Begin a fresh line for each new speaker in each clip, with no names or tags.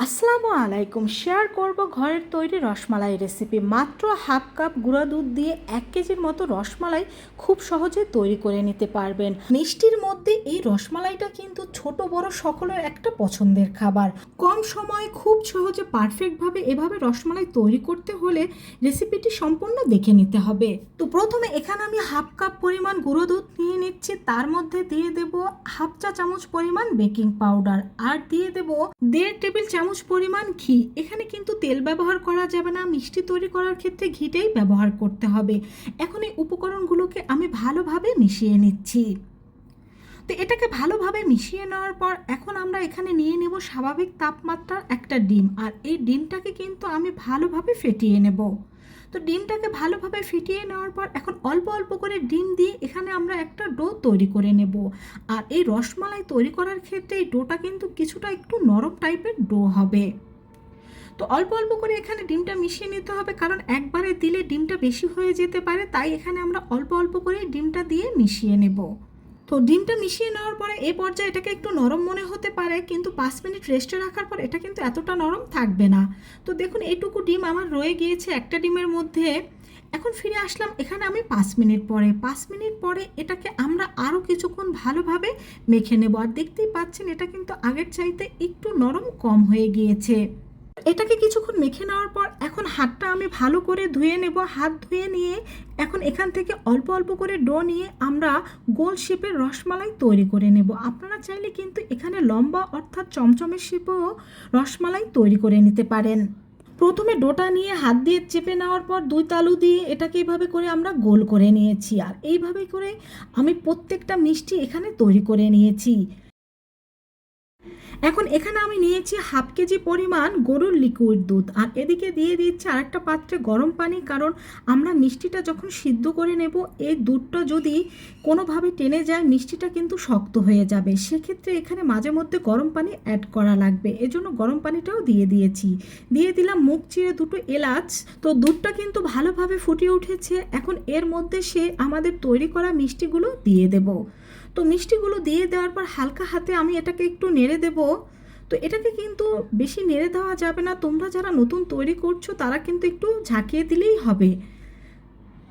আসসালামু আলাইকুম। শেয়ার করব ঘরের তৈরি রসমালাই রেসিপি। মাত্র হাফ কাপ গুঁড়া দুধ দিয়ে 1 কেজির মতো রসমালাই খুব সহজে তৈরি করে নিতে পারবেন। মিষ্টির মধ্যে এই রসমালাইটা কিন্তু ছোট বড় সকলের একটা পছন্দের খাবার। কম সময়ে খুব সহজে পারফেক্টভাবে এভাবে রসমালাই তৈরি করতে হলে রেসিপিটি সম্পূর্ণ দেখে নিতে হবে। তো প্রথমে এখানে আমি হাফ কাপ পরিমাণ গুঁড়ো দুধ নিয়ে নিচ্ছি। তার মধ্যে দিয়ে দেব হাফ চা চামচ পরিমাণ বেকিং পাউডার আর দিয়ে দেব 1.5 টেবিল চামচ পরিমাণ ঘি। এখানে কিন্তু তেল ব্যবহার করা যাবে না, মিষ্টি তৈরি করার ক্ষেত্রে ঘিটাই ব্যবহার করতে হবে। এখন এই উপকরণগুলোকে আমি ভালোভাবে মিশিয়ে নিচ্ছি। তো এটাকে ভালোভাবে মিশিয়ে নেওয়ার পর এখন আমরা এখানে নিয়ে নেব স্বাভাবিক তাপমাত্রার একটা ডিম, আর এই ডিমটাকে কিন্তু আমি ভালোভাবে ফেটিয়ে নেব। তো ডিমটাকে ভালোভাবে ফেটিয়ে নেওয়ার পর এখন অল্প অল্প করে ডিম দিয়ে এখানে আমরা একটা ডো তৈরি করে নেব। আর এই রসমালাই তৈরি করার ক্ষেত্রে এই ডোটা কিন্তু কিছুটা একটু নরম টাইপের ডো হবে। তো অল্প অল্প করে এখানে ডিমটা মিশিয়ে নিতে হবে, কারণ একবারে দিলে ডিমটা বেশি হয়ে যেতে পারে, তাই এখানে আমরা অল্প অল্প করে ডিমটা দিয়ে মিশিয়ে নেব। তো ডিমটা মিশিয়ে নেওয়ার পরে এই পর্যায়ে এটাকে একটু নরম মনে হতে পারে, কিন্তু 5 মিনিট রেস্টে রাখার পর এটা কিন্তু এতটা নরম থাকবে না। তো দেখুন এইটুকু ডিম আমার রয়ে গিয়েছে একটা ডিমের মধ্যে। এখন ফিরে আসলাম এখানে আমি 5 মিনিট পরে। 5 মিনিট পরে এটাকে আমরা আরও কিছুক্ষণ ভালোভাবে মেখে নেব। আর দেখতেই পাচ্ছেন এটা কিন্তু আগের চাইতে একটু নরম কম হয়ে গিয়েছে। এটাকে কিছুক্ষণ মেখে নেওয়ার পর এখন হাতটা আমি ভালো করে ধুয়ে নেব। হাত ধুয়ে নিয়ে এখন এখান থেকে অল্প অল্প করে ডো নিয়ে আমরা গোল শেপের রসমালাই তৈরি করে নেব। আপনারা চাইলে কিন্তু এখানে লম্বা অর্থাৎ চমচমের শেপেও রসমালাই তৈরি করে নিতে পারেন। প্রথমে ডোটা নিয়ে হাত দিয়ে চেপে নেওয়ার পর 2 তালু দিয়ে এটাকে এইভাবে করে আমরা গোল করে নিয়েছি। আর এইভাবে করে আমি প্রত্যেকটা মিষ্টি এখানে তৈরি করে নিয়েছি। এখন এখানে আমি নিয়েছি হাফ কেজি পরিমাণ গরুর লিকুইড দুধ, আর এদিকে দিয়ে দিচ্ছি আরেকটা পাত্রে গরম পানি, কারণ আমরা মিষ্টিটা যখন সিদ্ধ করে নেব এই দুধটা যদি কোনোভাবে টেনে যায় মিষ্টিটা কিন্তু শক্ত হয়ে যাবে। সেক্ষেত্রে এখানে মাঝে মধ্যে গরম পানি অ্যাড করা লাগবে, এজন্য গরম পানিটাও দিয়ে দিয়েছি। দিয়ে দিলাম মুখ চিরে 2টো এলাচ। তো দুধটা কিন্তু ভালোভাবে ফুটে উঠেছে। এখন এর মধ্যে আমাদের তৈরি করা মিষ্টিগুলো দিয়ে দেব। তো মিষ্টিগুলো দিয়ে দেওয়ার পর হালকা হাতে আমি এটাকে একটু নেড়ে দেব। তো এটাকে কিন্তু বেশি নেড়ে দেওয়া যাবে না, তোমরা যারা নতুন তৈরি করছো তারা কিন্তু একটু ঝাঁকিয়ে দিলেই হবে।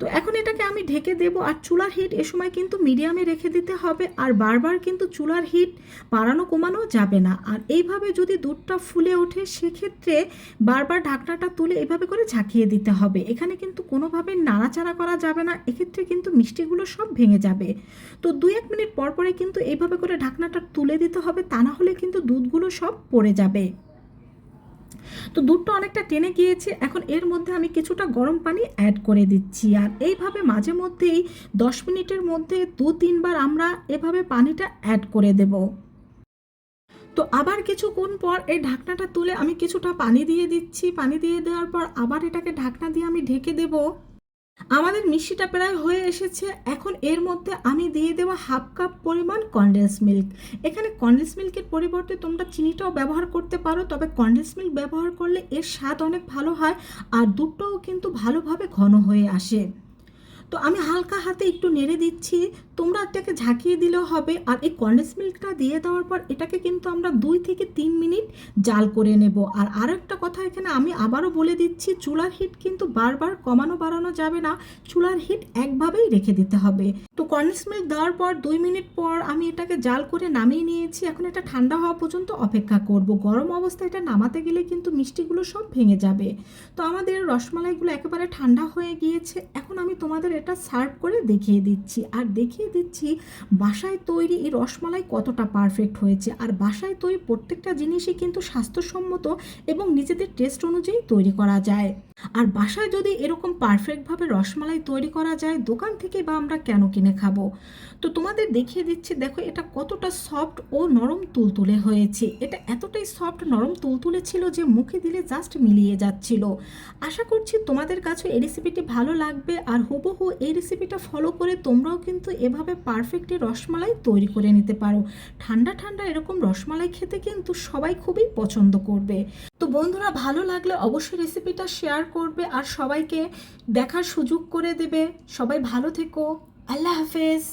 তো এখন এটাকে আমি ঢেকে দেব। আর চুলার হিট এ সময় কিন্তু মিডিয়ামে রেখে দিতে হবে, আর বারবার কিন্তু চুলার হিট বাড়ানো কমানো যাবে না। আর এইভাবে যদি দুধটা ফুলে ওঠে সেক্ষেত্রে বারবার ঢাকনাটা তুলে এভাবে করে ঝাঁকিয়ে দিতে হবে। এখানে কিন্তু কোনোভাবে নাড়াচাড়া করা যাবে না, এক্ষেত্রে কিন্তু মিষ্টিগুলো সব ভেঙে যাবে। তো 2-1 মিনিট পর পরে কিন্তু এইভাবে করে ঢাকনাটা তুলে দিতে হবে, তা না হলে কিন্তু দুধগুলো সব পড়ে যাবে। তো দুধটা অনেকটা টেনে গিয়েছে। এখন এর মধ্যে আমি কিছুটা গরম পানি অ্যাড করে দিচ্ছি, আর এইভাবে মাঝে মধ্যেই 10 মিনিটের মধ্যে 2-3 বার আমরা এভাবে পানিটা অ্যাড করে দেব। তো আবার কিছুক্ষণ পর এই ঢাকনাটা তুলে আমি কিছুটা পানি দিয়ে দিচ্ছি। পানি দিয়ে দেওয়ার পর আবার এটাকে ঢাকনা দিয়ে আমি ঢেকে দেব। আমাদের মিষ্টিটা প্রায় হয়ে এসেছে। এখন এর মধ্যে আমি দিয়ে দেবো হাফ কাপ পরিমাণ কনডেন্স মিল্ক। এখানে কনডেন্স মিল্কের পরিবর্তে তোমরা চিনিটাও ব্যবহার করতে পারো, তবে কনডেন্স মিল্ক ব্যবহার করলে এর স্বাদ অনেক ভালো হয় আর দুধটাও কিন্তু ভালোভাবে ঘন হয়ে আসে। তো আমি হালকা হাতে একটু নেড়ে দিচ্ছি, তোমরা এটাকে ঝাঁকিয়ে দিলেও হবে। আর এই কনডেন্স মিল্কটা দিয়ে দেওয়ার পর এটাকে কিন্তু আমরা 2 থেকে 3 মিনিট জাল করে নেব। আর আরও একটা কথা এখানে আমি আবারও বলে দিচ্ছি, চুলার হিট কিন্তু বারবার কমানো বাড়ানো যাবে না, চুলার হিট একভাবেই রেখে দিতে হবে। তো কনডেন্স মিল্ক দেওয়ার পর 2 মিনিট পর আমি এটাকে জাল করে নামিয়ে নিয়েছি। এখন এটা ঠান্ডা হওয়া পর্যন্ত অপেক্ষা করব। গরম অবস্থায় এটা নামাতে গেলে কিন্তু মিষ্টিগুলো সব ভেঙে যাবে। তো আমাদের রসমালাইগুলো একেবারে ঠান্ডা হয়ে গিয়েছে। এখন আমি তোমাদের এটা সার্ভ করে দেখিয়ে দিচ্ছি, আর দেখিয়ে দিচ্ছি বাসায় তৈরি এই রসমালাই কতটা পারফেক্ট হয়েছে। আর বাসায় তৈরি প্রত্যেকটা জিনিসই কিন্তু স্বাস্থ্যসম্মত এবং নিজেদের টেস্ট অনুযায়ী তৈরি করা যায়। আর বাসায় যদি এরকম পারফেক্টভাবে রসমালাই তৈরি করা যায়, দোকান থেকে বা আমরা কেন কিনে খাবো। তো তোমাদের দেখিয়ে দিচ্ছি, দেখো এটা কতটা সফট ও নরম তুলতুলে হয়েছে। এটা এতটাই সফট নরম তুলতুলে ছিল যে মুখে দিলে জাস্ট মিলিয়ে যাচ্ছিল। আশা করছি তোমাদের কাছে এই রেসিপিটি ভালো লাগবে, আর হুবহু এই রেসিপিটা ফলো করে তোমরাও কিন্তু এভাবে পারফেক্ট রসমালাই তৈরি করে নিতে পারো। ঠান্ডা ঠান্ডা এরকম রসমালাই খেতে কিন্তু সবাই খুবই পছন্দ করবে। তো বন্ধুরা, ভালো লাগলে অবশ্যই রেসিপিটা শেয়ার করবে আর সবাইকে দেখার সুযোগ করে দেবে। সবাই ভালো থেকো। আল্লাহ হাফেজ।